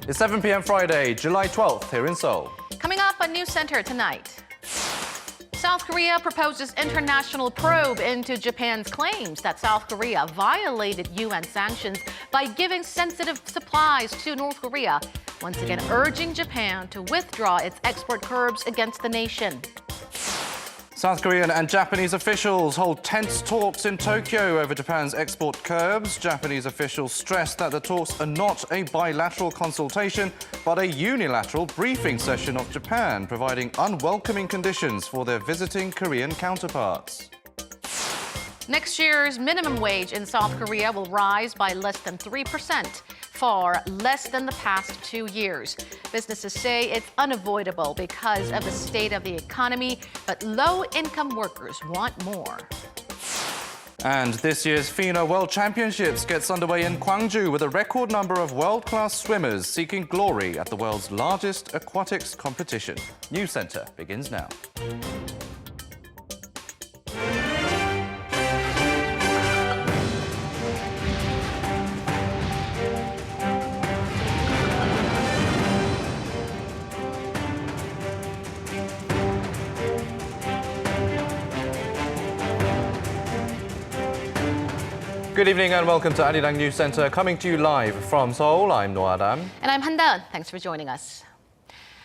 It's 7 p.m. Friday, July 12th here in Seoul. Coming up on NEWSCENTER tonight. South Korea proposes international probe into Japan's claims that South Korea violated UN sanctions by giving sensitive supplies to North Korea, once again urging Japan to withdraw its export curbs against the nation. South Korean and Japanese officials hold tense talks in Tokyo over Japan's export curbs. Japanese officials stress that the talks are not a bilateral consultation, but a unilateral briefing session of Japan, providing unwelcoming conditions for their visiting Korean counterparts. Next year's minimum wage in South Korea will rise by less than 3%, far less than the past 2 years. Businesses say it's unavoidable because of the state of the economy, but low-income workers want more. And this year's FINA World Championships gets underway in Gwangju with a record number of world-class swimmers seeking glory at the world's largest aquatics competition. NEWSCENTER begins now. Good evening and welcome to Arirang NEWSCENTER, coming to you live from Seoul. I'm Jeollanam. And I'm Han-daeun. Thanks for joining us.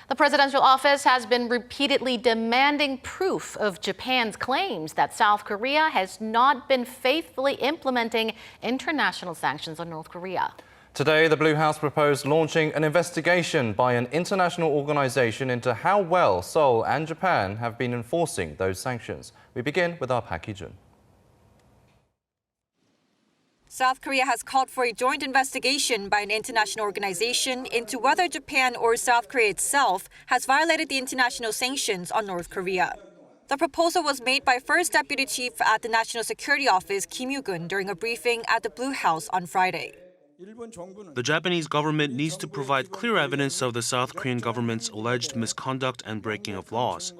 The presidential office has been repeatedly demanding proof of Japan's claims that South Korea has not been faithfully implementing international sanctions on North Korea. Today, the Blue House proposed launching an investigation by an international organization into how well Seoul and Japan have been enforcing those sanctions. We begin with our Park Hee-jun. South Korea has called for a joint investigation by an international organization into whether Japan or South Korea itself has violated the international sanctions on North Korea. The proposal was made by First Deputy Chief at the National Security Office Kim Yoo-gun during a briefing at the Blue House on Friday. The Japanese government needs to provide clear evidence of the South Korean government's alleged misconduct and breaking of laws.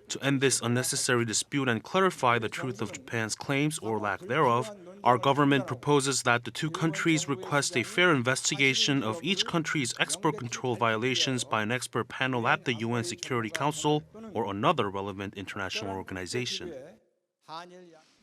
To end this unnecessary dispute and clarify the truth of Japan's claims or lack thereof, our government proposes that the two countries request a fair investigation of each country's export control violations by an expert panel at the UN Security Council or another relevant international organization.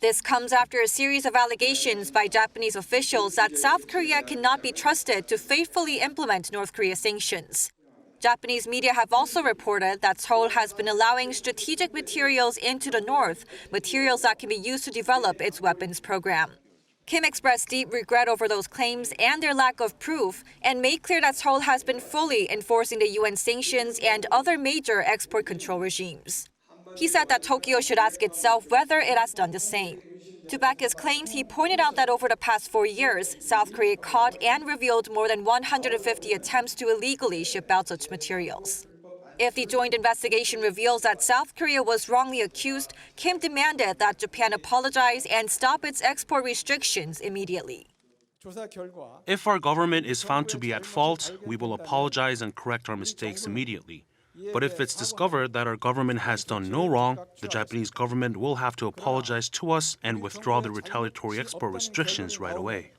This comes after a series of allegations by Japanese officials that South Korea cannot be trusted to faithfully implement North Korea's sanctions. Japanese media have also reported that Seoul has been allowing strategic materials into the north, materials that can be used to develop its weapons program. Kim expressed deep regret over those claims and their lack of proof, and made clear that Seoul has been fully enforcing the UN sanctions and other major export control regimes. He said that Tokyo should ask itself whether it has done the same. To back his claims, he pointed out that over the past 4 years, South Korea caught and revealed more than 150 attempts to illegally ship out such materials. If the joint investigation reveals that South Korea was wrongly accused, Kim demanded that Japan apologize and stop its export restrictions immediately. If our government is found to be at fault, we will apologize and correct our mistakes immediately. But if it's discovered that our government has done no wrong, the Japanese government will have to apologize to us and withdraw the retaliatory export restrictions right away.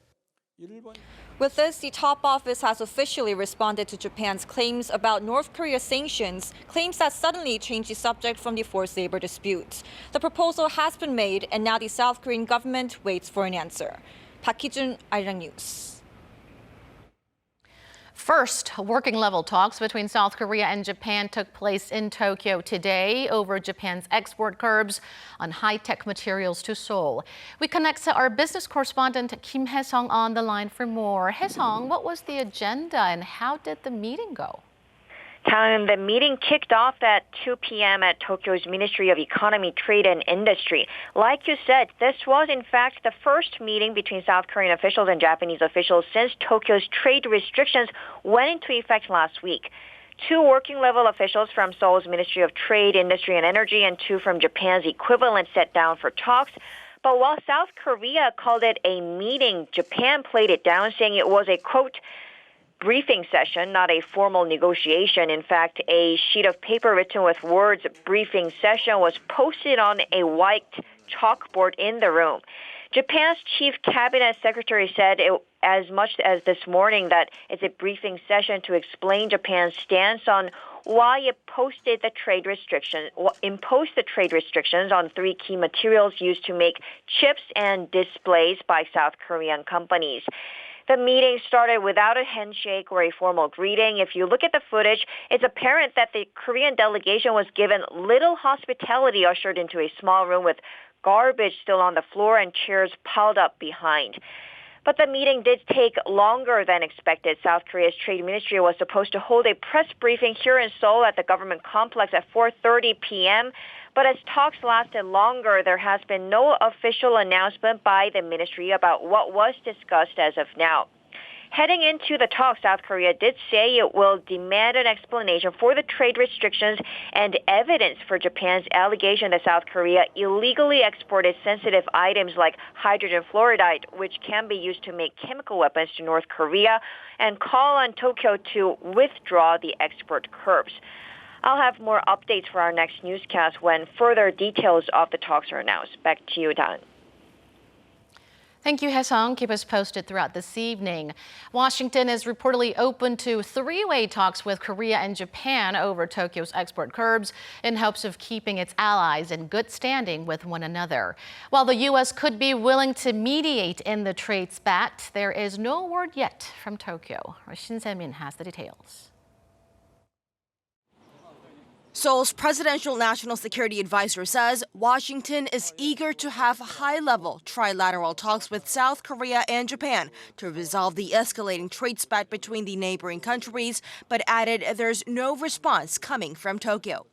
With this, the top office has officially responded to Japan's claims about North Korea's sanctions, claims that suddenly changed the subject from the forced labor dispute. The proposal has been made, and now the South Korean government waits for an answer. Park Hee-jun, Arirang News. First, working-level talks between South Korea and Japan took place in Tokyo today over Japan's export curbs on high-tech materials to Seoul. We connect to our business correspondent Kim Hae-sung on the line for more. Hae-sung, what was the agenda and how did the meeting go? The meeting kicked off at 2 p.m. at Tokyo's Ministry of Economy, Trade and Industry. Like you said, this was in fact the first meeting between South Korean officials and Japanese officials since Tokyo's trade restrictions went into effect last week. 2 working-level officials from Seoul's Ministry of Trade, Industry and Energy and 2 from Japan's equivalent sat down for talks. But while South Korea called it a meeting, Japan played it down, saying it was a, quote, briefing session, not a formal negotiation. In fact, a sheet of paper written with words briefing session was posted on a white chalkboard in the room. Japan's chief cabinet secretary said as much as this morning that it's a briefing session to explain Japan's stance on why it imposed the trade restrictions on 3 key materials used to make chips and displays by South Korean companies. The meeting started without a handshake or a formal greeting. If you look at the footage, it's apparent that the Korean delegation was given little hospitality, ushered into a small room with garbage still on the floor and chairs piled up behind. But the meeting did take longer than expected. South Korea's Trade Ministry was supposed to hold a press briefing here in Seoul at the government complex at 4:30 p.m. But as talks lasted longer, there has been no official announcement by the ministry about what was discussed as of now. Heading into the talks, South Korea did say it will demand an explanation for the trade restrictions and evidence for Japan's allegation that South Korea illegally exported sensitive items like hydrogen fluoride, which can be used to make chemical weapons to North Korea, and call on Tokyo to withdraw the export curbs. I'll have more updates for our next newscast when further details of the talks are announced. Back to you, Dan. Thank you, Haesung. Keep us posted throughout this evening. Washington is reportedly open to 3-way talks with Korea and Japan over Tokyo's export curbs in hopes of keeping its allies in good standing with one another. While the U.S. could be willing to mediate in the trade spat, there is no word yet from Tokyo. Shin Se-min has the details. Seoul's presidential national security advisor says Washington is eager to have high-level trilateral talks with South Korea and Japan to resolve the escalating trade spat between the neighboring countries, but added there's no response coming from Tokyo.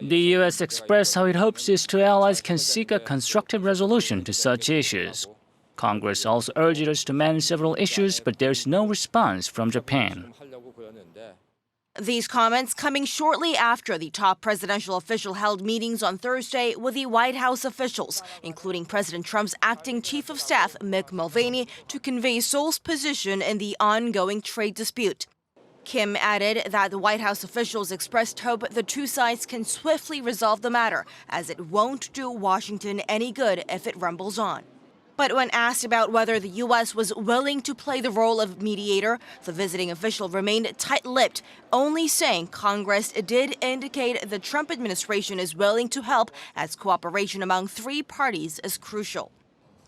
The U.S. expressed how it hopes its 2 allies can seek a constructive resolution to such issues. Congress also urged us to manage several issues, but there's no response from Japan. These comments coming shortly after the top presidential official held meetings on Thursday with the White House officials, including President Trump's acting chief of staff, Mick Mulvaney, to convey Seoul's position in the ongoing trade dispute. Kim added that the White House officials expressed hope the 2 sides can swiftly resolve the matter, as it won't do Washington any good if it rumbles on. But when asked about whether the U.S. was willing to play the role of mediator, the visiting official remained tight-lipped, only saying Congress did indicate the Trump administration is willing to help, as cooperation among 3 parties is crucial.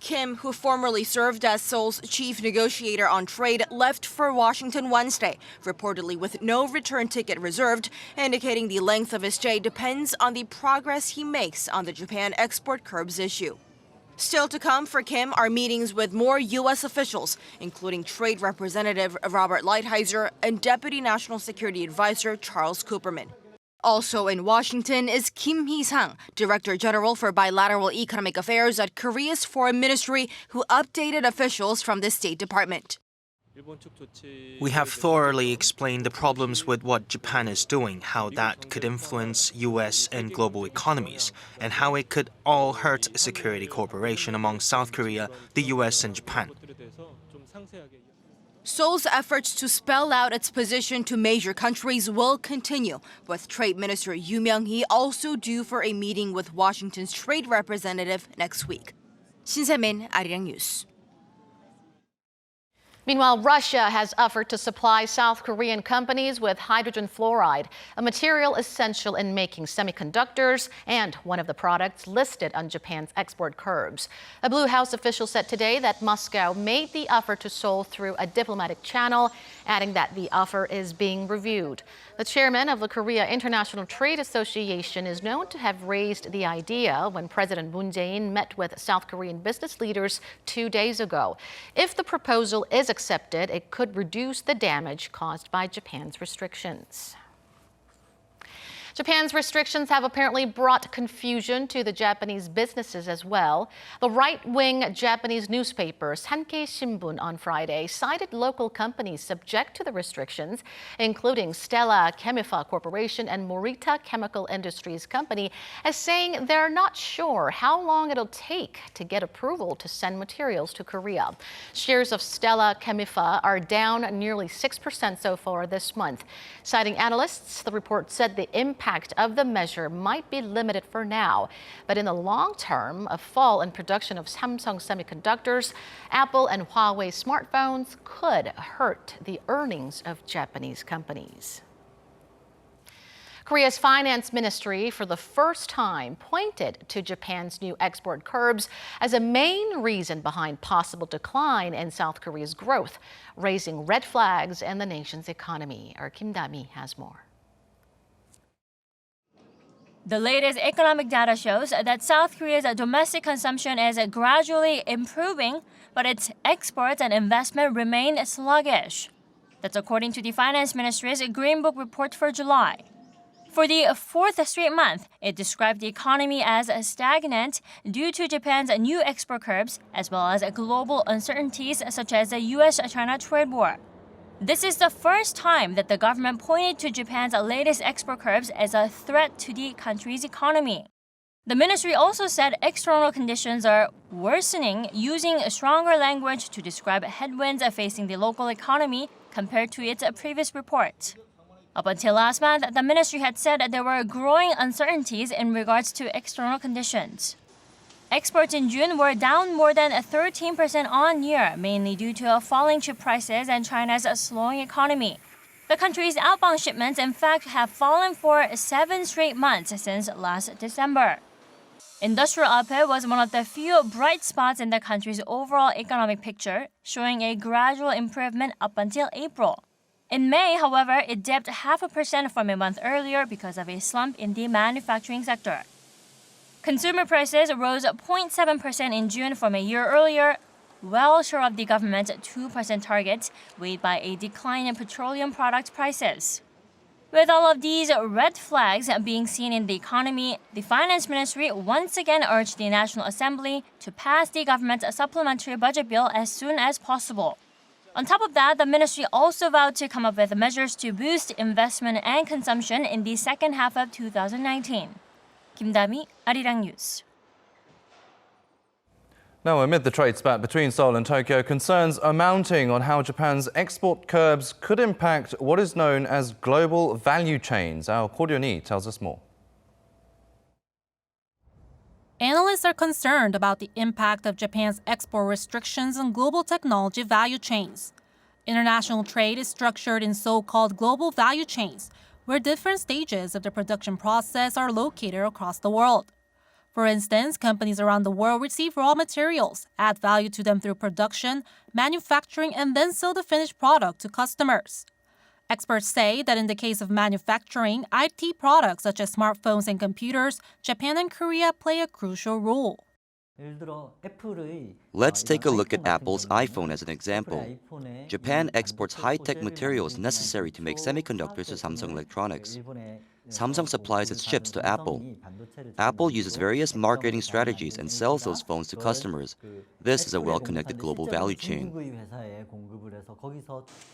Kim, who formerly served as Seoul's chief negotiator on trade, left for Washington Wednesday, reportedly with no return ticket reserved, indicating the length of his stay depends on the progress he makes on the Japan export curbs issue. Still to come for Kim are meetings with more U.S. officials, including Trade Representative Robert Lighthizer and Deputy National Security Advisor Charles Cooperman. Also in Washington is Kim Hee-sang, Director General for Bilateral Economic Affairs at Korea's Foreign Ministry, who updated officials from the State Department. We have thoroughly explained the problems with what Japan is doing, how that could influence U.S. and global economies, and how it could all hurt security cooperation among South Korea, the U.S. and Japan. Seoul's efforts to spell out its position to major countries will continue, with Trade Minister Yoo Myung-hee also due for a meeting with Washington's trade representative next week. Shin Se-min, Arirang News. Meanwhile, Russia has offered to supply South Korean companies with hydrogen fluoride, a material essential in making semiconductors and one of the products listed on Japan's export curbs. A Blue House official said today that Moscow made the offer to Seoul through a diplomatic channel, adding that the offer is being reviewed. The chairman of the Korea International Trade Association is known to have raised the idea when President Moon Jae-in met with South Korean business leaders 2 days ago. If the proposal is accepted, it could reduce the damage caused by Japan's restrictions. Japan's restrictions have apparently brought confusion to the Japanese businesses as well. The right-wing Japanese newspaper Sankei Shimbun on Friday cited local companies subject to the restrictions, including Stella Chemifa Corporation and Morita Chemical Industries Company, as saying they're not sure how long it'll take to get approval to send materials to Korea. Shares of Stella Chemifa are down nearly 6% so far this month. Citing analysts, the report said the impact impact of the measure might be limited for now. But in the long term, a fall in production of Samsung semiconductors, Apple and Huawei smartphones could hurt the earnings of Japanese companies. Korea's finance ministry, for the first time, pointed to Japan's new export curbs as a main reason behind possible decline in South Korea's growth, raising red flags in the nation's economy. Our Kim Da-mi has more. The latest economic data shows that South Korea's domestic consumption is gradually improving, but its exports and investment remain sluggish. That's according to the finance ministry's Green Book report for July. For the fourth straight month, it described the economy as stagnant due to Japan's new export curbs, as well as global uncertainties such as the U.S.-China trade war. This is the first time that the government pointed to Japan's latest export curbs as a threat to the country's economy. The ministry also said external conditions are worsening, using stronger language to describe headwinds facing the local economy compared to its previous report. Up until last month, the ministry had said that there were growing uncertainties in regards to external conditions. Exports in June were down more than 13% on-year, mainly due to falling chip prices and China's slowing economy. The country's outbound shipments, in fact, have fallen for 7 straight months since last December. Industrial output was one of the few bright spots in the country's overall economic picture, showing a gradual improvement up until April. In May, however, it dipped 0.5% from a month earlier because of a slump in the manufacturing sector. Consumer prices rose 0.7% in June from a year earlier, well short of the government's 2% target, weighed by a decline in petroleum product prices. With all of these red flags being seen in the economy, the finance ministry once again urged the National Assembly to pass the government's supplementary budget bill as soon as possible. On top of that, the ministry also vowed to come up with measures to boost investment and consumption in the second half of 2019. Kim Da-mi, Arirang News. Now, amid the trade spat between Seoul and Tokyo, concerns are mounting on how Japan's export curbs could impact what is known as global value chains. Our Ko Ryun-hee tells us more. Analysts are concerned about the impact of Japan's export restrictions on global technology value chains. International trade is structured in so-called global value chains, where different stages of the production process are located across the world. For instance, companies around the world receive raw materials, add value to them through production, manufacturing, and then sell the finished product to customers. Experts say that in the case of manufacturing, IT products such as smartphones and computers, Japan and Korea play a crucial role. Let's take a look at Apple's iPhone as an example. Japan exports high-tech materials necessary to make semiconductors to Samsung Electronics. Samsung supplies its chips to Apple. Apple uses various marketing strategies and sells those phones to customers. This is a well-connected global value chain.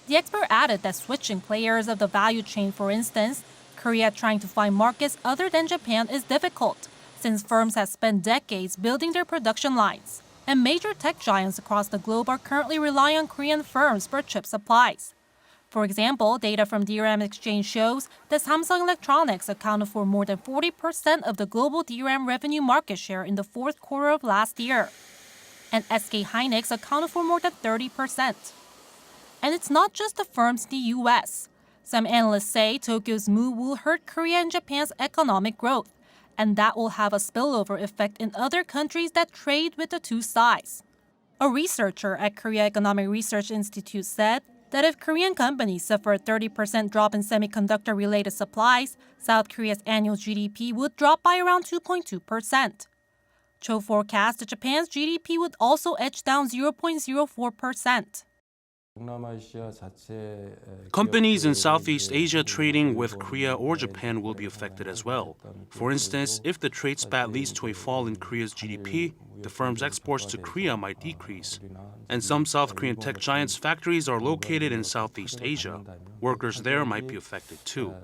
The expert added that switching players of the value chain, for instance, Korea trying to find markets other than Japan, is difficult, since firms have spent decades building their production lines. And major tech giants across the globe are currently relying on Korean firms for chip supplies. For example, data from DRAM Exchange shows that Samsung Electronics accounted for more than 40% of the global DRAM revenue market share in the fourth quarter of last year. And SK Hynix accounted for more than 30%. And it's not just the firms in the U.S. Some analysts say Tokyo's move will hurt Korea and Japan's economic growth, and that will have a spillover effect in other countries that trade with the two sides. A researcher at Korea Economic Research Institute said that if Korean companies suffer a 30% drop in semiconductor-related supplies, South Korea's annual GDP would drop by around 2.2%. Cho forecast that Japan's GDP would also edge down 0.04%. Companies in Southeast Asia trading with Korea or Japan will be affected as well. For instance, if the trade spat leads to a fall in Korea's GDP, the firm's exports to Korea might decrease. And some South Korean tech giants' factories are located in Southeast Asia. Workers there might be affected too.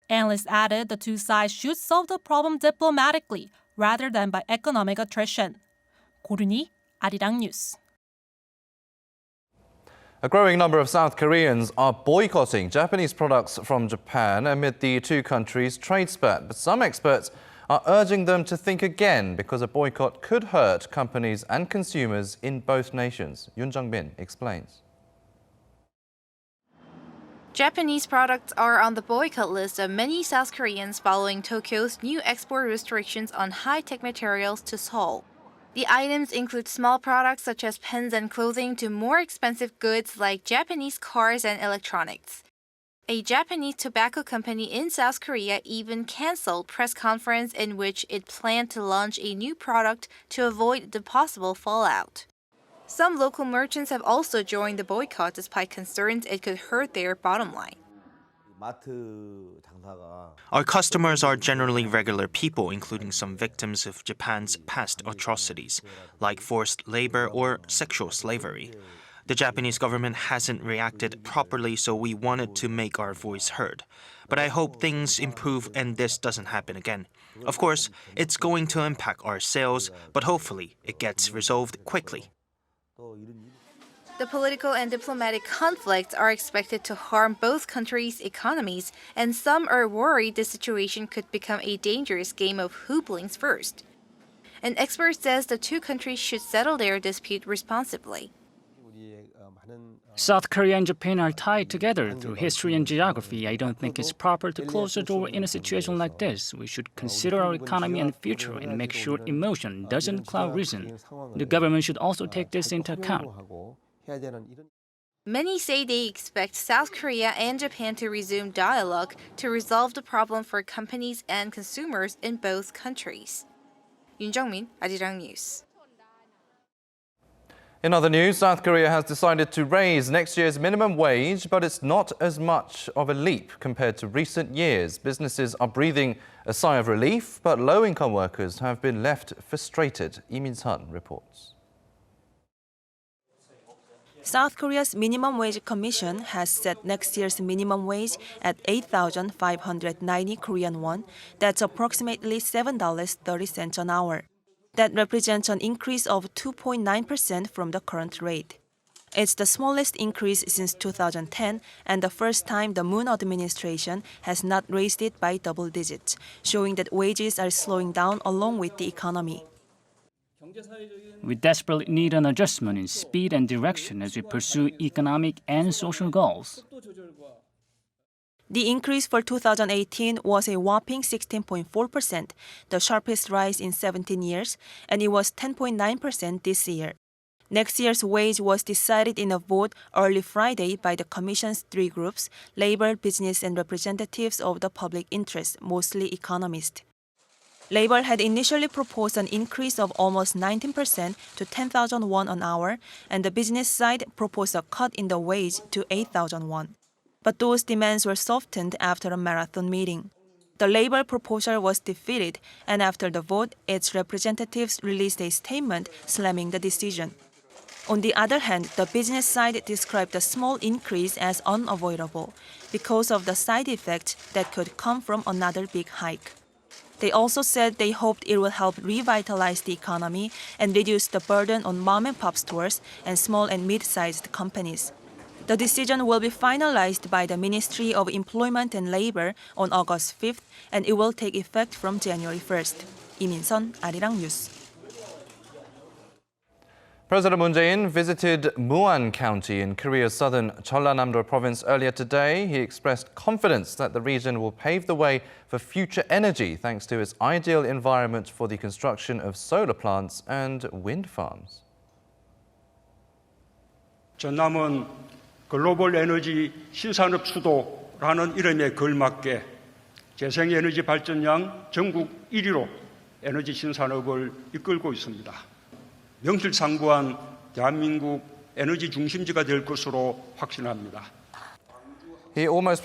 Analysts added the two sides should solve the problem diplomatically rather than by economic attrition. Ko Ryun-hee, Arirang News. A growing number of South Koreans are boycotting Japanese products from Japan amid the two countries' trade spat. But some experts are urging them to think again because a boycott could hurt companies and consumers in both nations. Yoon Jung-min explains. Japanese products are on the boycott list of many South Koreans following Tokyo's new export restrictions on high-tech materials to Seoul. The items include small products such as pens and clothing to more expensive goods like Japanese cars and electronics. A Japanese tobacco company in South Korea even canceled press conference in which it planned to launch a new product to avoid the possible fallout. Some local merchants have also joined the boycott despite concerns it could hurt their bottom line. Our customers are generally regular people, including some victims of Japan's past atrocities, like forced labor or sexual slavery. The Japanese government hasn't reacted properly, so we wanted to make our voice heard. But I hope things improve and this doesn't happen again. Of course, it's going to impact our sales, but hopefully it gets resolved quickly. The political and diplomatic conflicts are expected to harm both countries' economies, and some are worried the situation could become a dangerous game of who blinks first. An expert says the two countries should settle their dispute responsibly. South Korea and Japan are tied together through history and geography. I don't think it's proper to close the door in a situation like this. We should consider our economy and future and make sure emotion doesn't cloud reason. The government should also take this into account. Many say they expect South Korea and Japan to resume dialogue to resolve the problem for companies and consumers in both countries. Yoon Jung-min, Arirang News. In other news, South Korea has decided to raise next year's minimum wage, but it's not as much of a leap compared to recent years. Businesses are breathing a sigh of relief, but low-income workers have been left frustrated. Lee Min-sun reports. South Korea's Minimum Wage Commission has set next year's minimum wage at 8,590 Korean won. That's approximately $7.30 an hour. That represents an increase of 2.9% from the current rate. It's the smallest increase since 2010 and the first time the Moon administration has not raised it by double digits, showing that wages are slowing down along with the economy. We desperately need an adjustment in speed and direction as we pursue economic and social goals. The increase for 2018 was a whopping 16.4%, the sharpest rise in 17 years, and it was 10.9% this year. Next year's wage was decided in a vote early Friday by the Commission's three groups, labor, business, and representatives of the public interest, mostly economists. Labor had initially proposed an increase of almost 19% to 10,000 won an hour, and the business side proposed a cut in the wage to 8,000 won. But those demands were softened after a marathon meeting. The labor proposal was defeated, and after the vote, its representatives released a statement slamming the decision. On the other hand, the business side described the small increase as unavoidable because of the side effects that could come from another big hike. They also said they hoped it will help revitalize the economy and reduce the burden on mom-and-pop stores and small and mid-sized companies. The decision will be finalized by the Ministry of Employment and Labor on August 5th, and it will take effect from January 1st. Lee Min-sun, Arirang News. President Moon Jae-in visited Muan County in Korea's southern Jeollanam-do Province earlier today. He expressed confidence that the region will pave the way for future energy thanks to its ideal environment for the construction of solar plants and wind farms. 전남은 글로벌 에너지 신산업 수도라는 이름에 걸맞게 재생에너지 발전량 전국 1위로 에너지 신산업을 이끌고 있습니다. 명실상부한 대한민국 에너지 중심지가 될 것으로 확신합니다. He also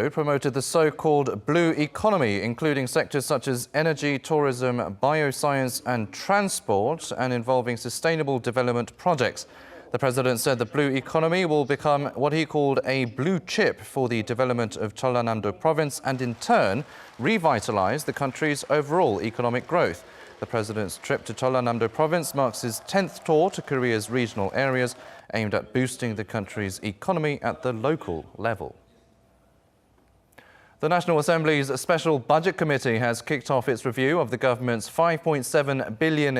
promoted the so-called blue economy, including sectors such as energy, tourism, bioscience and transport, and involving sustainable development projects. The president said the blue economy will become what he called a blue chip for the development of Jeollanam-do Province and in turn revitalize the country's overall economic growth. The president's trip to Jeollanam-do Province marks his 10th tour to Korea's regional areas aimed at boosting the country's economy at the local level. The National Assembly's Special Budget Committee has kicked off its review of the government's $5.7 billion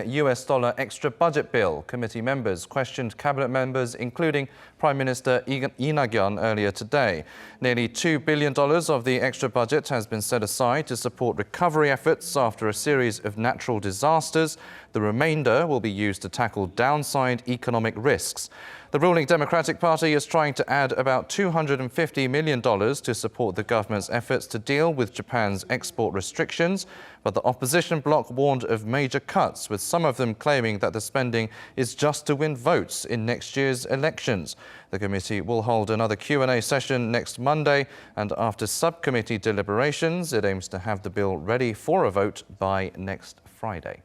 extra budget bill. Committee members questioned cabinet members, including Prime Minister Lee Nak-yeon earlier today. Nearly $2 billion of the extra budget has been set aside to support recovery efforts after a series of natural disasters. The remainder will be used to tackle downside economic risks. The ruling Democratic Party is trying to add about $250 million to support the government's efforts to deal with Japan's export restrictions, but the opposition bloc warned of major cuts, with some of them claiming that the spending is just to win votes in next year's elections. The committee will hold another Q&A session next Monday, and after subcommittee deliberations, it aims to have the bill ready for a vote by next Friday.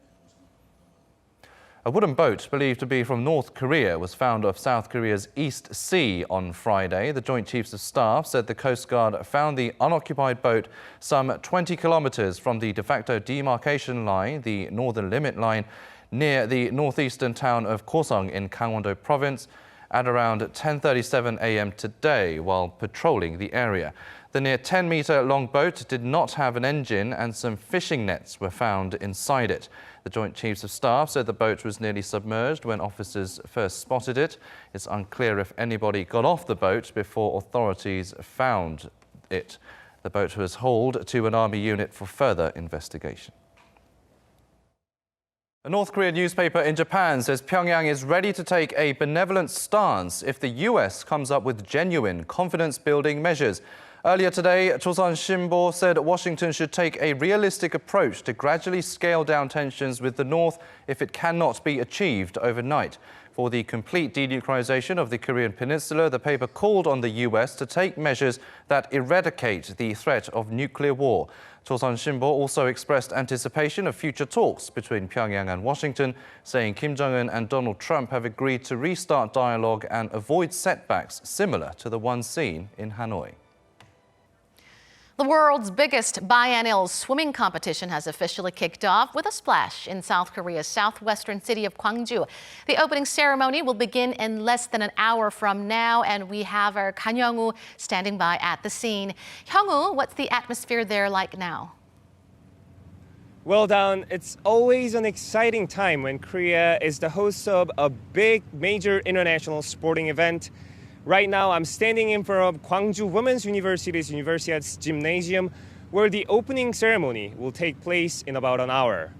A wooden boat believed to be from North Korea was found off South Korea's East Sea on Friday. The Joint Chiefs of Staff said the Coast Guard found the unoccupied boat some 20 kilometers from the de facto demarcation line, the Northern Limit Line, near the northeastern town of Gosong in Jeollanam-do Province at around 10:37 a.m. today while patrolling the area. The near 10-meter-long boat did not have an engine, and some fishing nets were found inside it. The Joint Chiefs of Staff said the boat was nearly submerged when officers first spotted it. It's unclear if anybody got off the boat before authorities found it. The boat was hauled to an army unit for further investigation. A North Korean newspaper in Japan says Pyongyang is ready to take a benevolent stance if the US comes up with genuine confidence-building measures. Earlier today, Chosun Shinbo said Washington should take a realistic approach to gradually scale down tensions with the North if it cannot be achieved overnight. For the complete denuclearization of the Korean peninsula, the paper called on the US to take measures that eradicate the threat of nuclear war. Chosun Shinbo also expressed anticipation of future talks between Pyongyang and Washington, saying Kim Jong-un and Donald Trump have agreed to restart dialogue and avoid setbacks similar to the ones seen in Hanoi. The world's biggest biennial swimming competition has officially kicked off with a splash in South Korea's southwestern city of Gwangju. The opening ceremony will begin in less than an hour from now, and we have our Kan Young-woo standing by at the scene. Young-woo, what's the atmosphere there like now? Well, Dawn, it's always an exciting time when Korea is the host of a big, major international sporting event. Right now, I'm standing in front of Gwangju Women's University's Universiad's gymnasium, where the opening ceremony will take place in about an hour.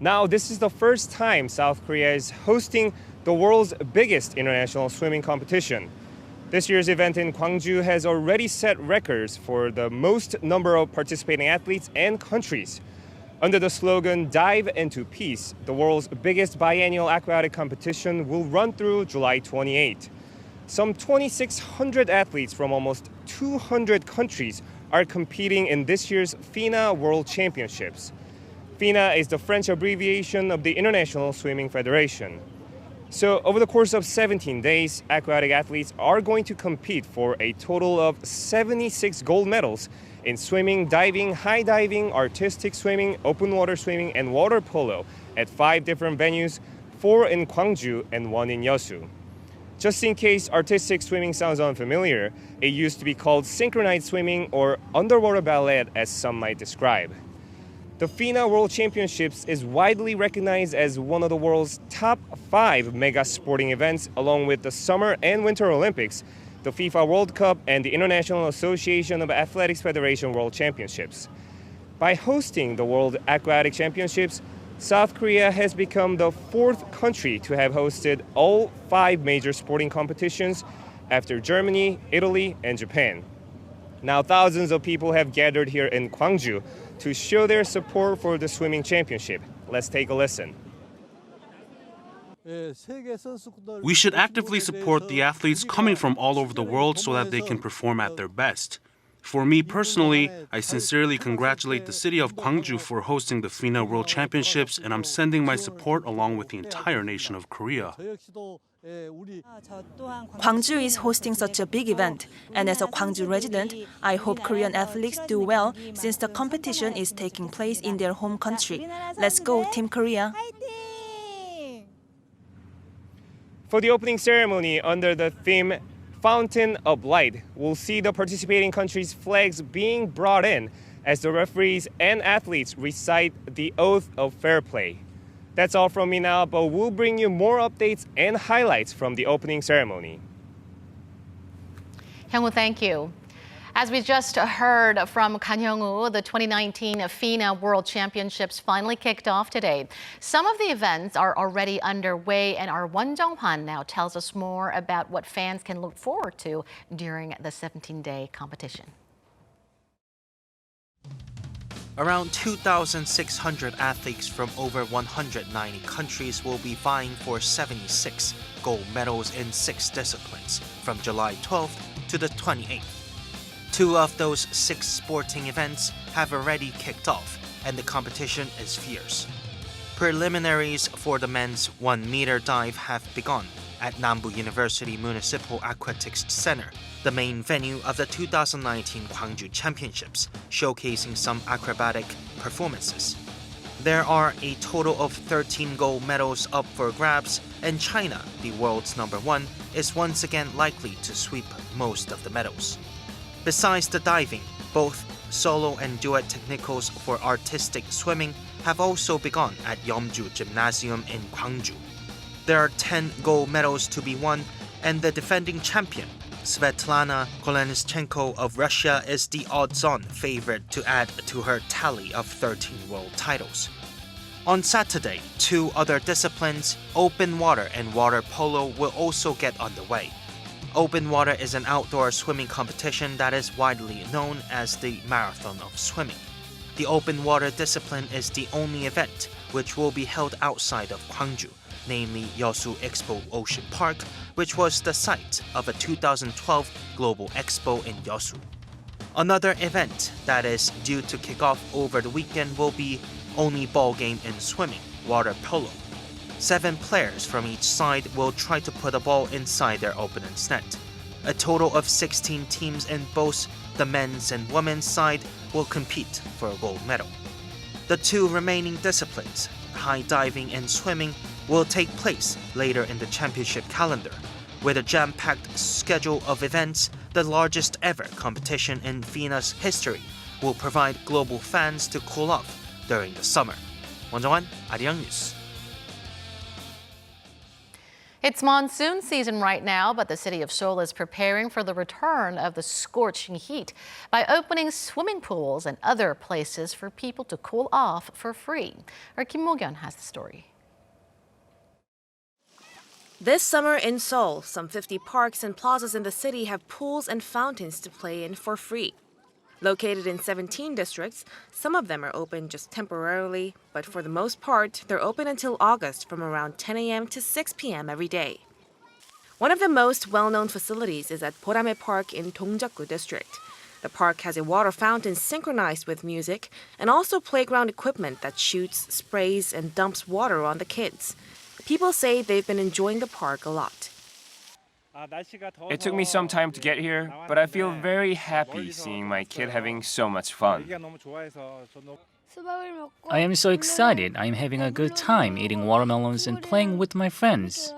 Now, this is the first time South Korea is hosting the world's biggest international swimming competition. This year's event in Gwangju has already set records for the most number of participating athletes and countries. Under the slogan, Dive into Peace, the world's biggest biennial aquatic competition will run through July 28. Some 2,600 athletes from almost 200 countries are competing in this year's FINA World Championships. FINA is the French abbreviation of the International Swimming Federation. So over the course of 17 days, aquatic athletes are going to compete for a total of 76 gold medals in swimming, diving, high diving, artistic swimming, open water swimming, and water polo at 5 different venues, 4 in Gwangju and 1 in Yeosu. Just in case artistic swimming sounds unfamiliar, it used to be called synchronized swimming or underwater ballet, as some might describe. The FINA World Championships is widely recognized as one of the world's top 5 mega sporting events, along with the Summer and Winter Olympics, the FIFA World Cup, and the International Association of Athletics Federation World Championships. By hosting the World Aquatic Championships, South Korea has become the 4th country to have hosted all 5 major sporting competitions after Germany, Italy, and Japan. Now, thousands of people have gathered here in Gwangju to show their support for the swimming championship. Let's take a listen. We should actively support the athletes coming from all over the world so that they can perform at their best. For me personally, I sincerely congratulate the city of Gwangju for hosting the FINA World Championships, and I'm sending my support along with the entire nation of Korea. Gwangju is hosting such a big event, and as a Gwangju resident, I hope Korean athletes do well since the competition is taking place in their home country. Let's go, Team Korea! For the opening ceremony under the theme Fountain of Light, we'll see the participating countries' flags being brought in as the referees and athletes recite the Oath of Fair Play. That's all from me now, but we'll bring you more updates and highlights from the opening ceremony. Hyung-woo, thank you. As we just heard from Kan Hyung-woo, the 2019 FINA World Championships finally kicked off today. Some of the events are already underway, and our Won Jung-hwan now tells us more about what fans can look forward to during the 17-day competition. Around 2,600 athletes from over 190 countries will be vying for 76 gold medals in 6 disciplines from July 12th to the 28th. 2 of those 6 sporting events have already kicked off, and the competition is fierce. Preliminaries for the men's 1-meter dive have begun at Nambu University Municipal Aquatics Center, the main venue of the 2019 Gwangju Championships, showcasing some acrobatic performances. There are a total of 13 gold medals up for grabs, and China, the world's #1, is once again likely to sweep most of the medals. Besides the diving, both solo and duet technicals for artistic swimming have also begun at Yeomju Gymnasium in Gwangju. There are 10 gold medals to be won, and the defending champion, Svetlana Kolesnichenko of Russia, is the odds-on favorite to add to her tally of 13 world titles. On Saturday, 2 other disciplines, open water and water polo, will also get underway. Open water is an outdoor swimming competition that is widely known as the Marathon of Swimming. The open water discipline is the only event which will be held outside of Gwangju, namely Yeosu Expo Ocean Park, which was the site of a 2012 Global Expo in Yeosu. Another event that is due to kick off over the weekend will be only ball game in swimming, water polo. 7 players from each side will try to put a ball inside their opponent's net. A total of 16 teams in both the men's and women's side will compete for a gold medal. The 2 remaining disciplines, high diving and swimming, will take place later in the championship calendar. With a jam-packed schedule of events, the largest ever competition in FINA's history will provide global fans to cool off during the summer. Won Jung-hwan, Arirang News. It's monsoon season right now, but the city of Seoul is preparing for the return of the scorching heat by opening swimming pools and other places for people to cool off for free. Our Kim Mo-kyun has the story. This summer in Seoul, some 50 parks and plazas in the city have pools and fountains to play in for free. Located in 17 districts, some of them are open just temporarily, but for the most part, they're open until August from around 10 a.m. to 6 p.m. every day. One of the most well-known facilities is at Borame Park in Dongjakgu District. The park has a water fountain synchronized with music and also playground equipment that shoots, sprays, and dumps water on the kids. People say they've been enjoying the park a lot. It took me some time to get here, but I feel very happy seeing my kid having so much fun. I am so excited. I am having a good time eating watermelons and playing with my friends.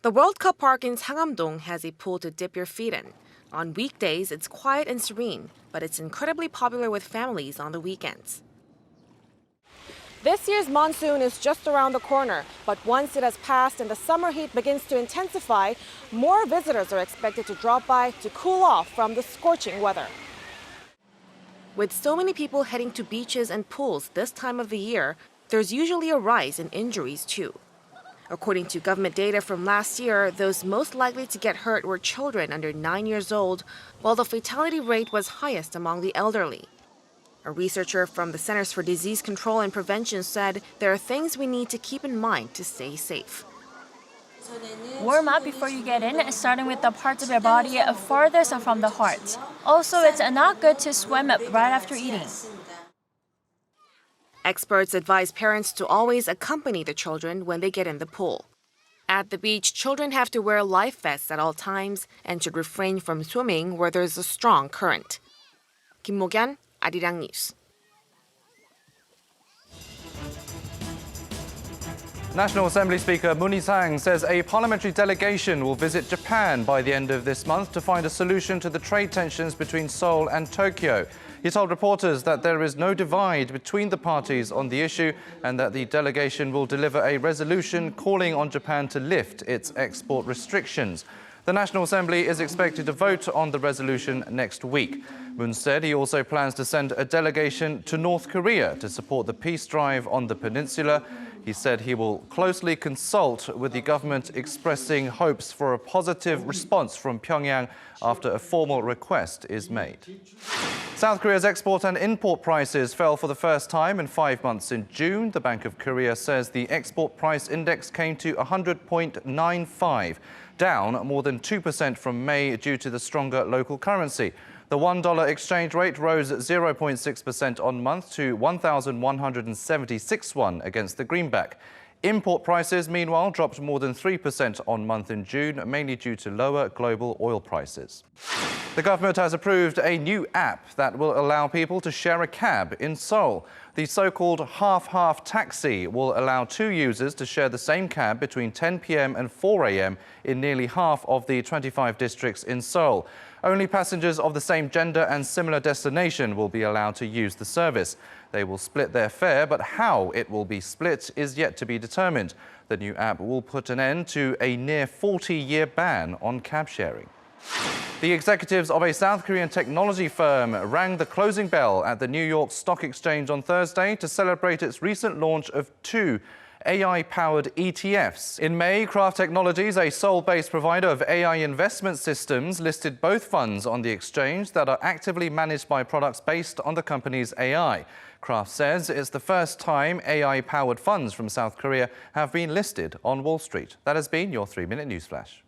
The World Cup Park in Sangam-dong has a pool to dip your feet in. On weekdays, it's quiet and serene, but it's incredibly popular with families on the weekends. This year's monsoon is just around the corner, but once it has passed and the summer heat begins to intensify, more visitors are expected to drop by to cool off from the scorching weather. With so many people heading to beaches and pools this time of the year, there's usually a rise in injuries too. According to government data from last year, those most likely to get hurt were children under 9 years old, while the fatality rate was highest among the elderly. A researcher from the Centers for Disease Control and Prevention said there are things we need to keep in mind to stay safe. Warm up before you get in, starting with the parts of your body farthest from the heart. Also, it's not good to swim right after eating. Experts advise parents to always accompany the children when they get in the pool. At the beach, children have to wear life vests at all times and should refrain from swimming where there's a strong current. Kim Mo-kyun, Arirang News. National Assembly Speaker Moon Hee-sang says a parliamentary delegation will visit Japan by the end of this month to find a solution to the trade tensions between Seoul and Tokyo. He told reporters that there is no divide between the parties on the issue and that the delegation will deliver a resolution calling on Japan to lift its export restrictions. The National Assembly is expected to vote on the resolution next week. Moon said he also plans to send a delegation to North Korea to support the peace drive on the peninsula. He said he will closely consult with the government, expressing hopes for a positive response from Pyongyang after a formal request is made. South Korea's export and import prices fell for the first time in 5 months in June. The Bank of Korea says the export price index came to 100.95, down more than 2% from May due to the stronger local currency. The $1 exchange rate rose 0.6% on month to 1,176 won against the greenback. Import prices, meanwhile, dropped more than 3% on month in June, mainly due to lower global oil prices. The government has approved a new app that will allow people to share a cab in Seoul. The so-called half-half taxi will allow 2 users to share the same cab between 10 p.m. and 4 a.m. in nearly half of the 25 districts in Seoul. Only passengers of the same gender and similar destination will be allowed to use the service. They will split their fare, but how it will be split is yet to be determined. The new app will put an end to a near 40-year ban on cab sharing. The executives of a South Korean technology firm rang the closing bell at the New York Stock Exchange on Thursday to celebrate its recent launch of 2 AI-powered ETFs. In May, Kraft Technologies, a Seoul-based provider of AI investment systems, listed both funds on the exchange that are actively managed by products based on the company's AI. Kraft says it's the first time AI-powered funds from South Korea have been listed on Wall Street. That has been your 3-minute news flash.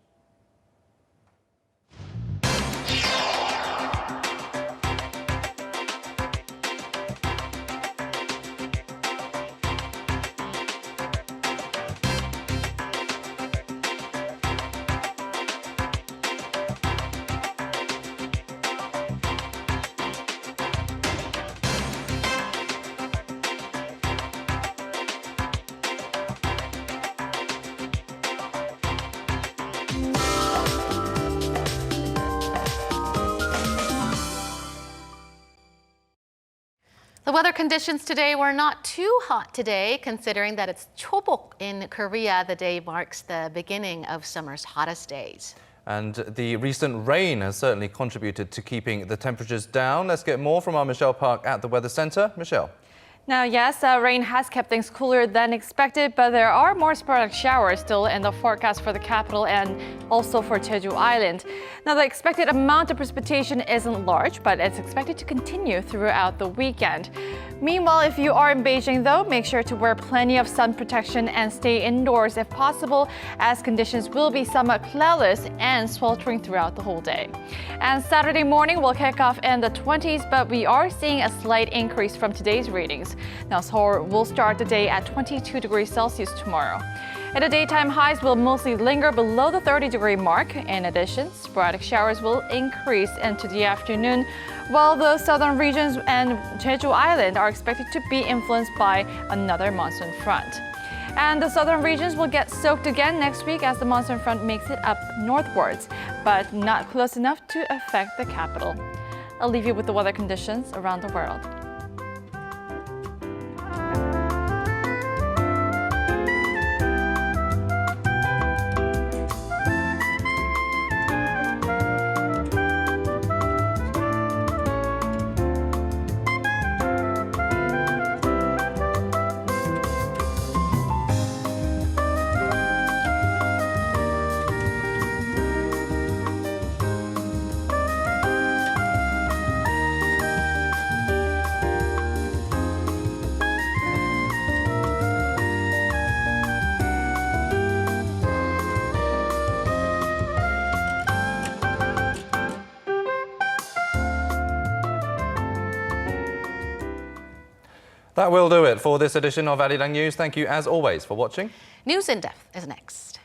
The weather conditions today were not too hot today, considering that it's Chobok in Korea. The day marks the beginning of summer's hottest days. And the recent rain has certainly contributed to keeping the temperatures down. Let's get more from our Michelle Park at the Weather Center. Michelle. Now, yes, rain has kept things cooler than expected, but there are more sporadic showers still in the forecast for the capital and also for Jeju Island. Now, the expected amount of precipitation isn't large, but it's expected to continue throughout the weekend. Meanwhile, if you are in Beijing, though, make sure to wear plenty of sun protection and stay indoors if possible, as conditions will be somewhat cloudless and sweltering throughout the whole day. And Saturday morning will kick off in the 20s, but we are seeing a slight increase from today's readings. Now, Seoul will start the day at 22 degrees Celsius tomorrow. And the daytime highs will mostly linger below the 30-degree mark. In addition, sporadic showers will increase into the afternoon, while the southern regions and Jeju Island are expected to be influenced by another monsoon front. And the southern regions will get soaked again next week as the monsoon front makes it up northwards, but not close enough to affect the capital. I'll leave you with the weather conditions around the world. That will do it for this edition of Arirang News. Thank you, as always, for watching. News in Depth is next.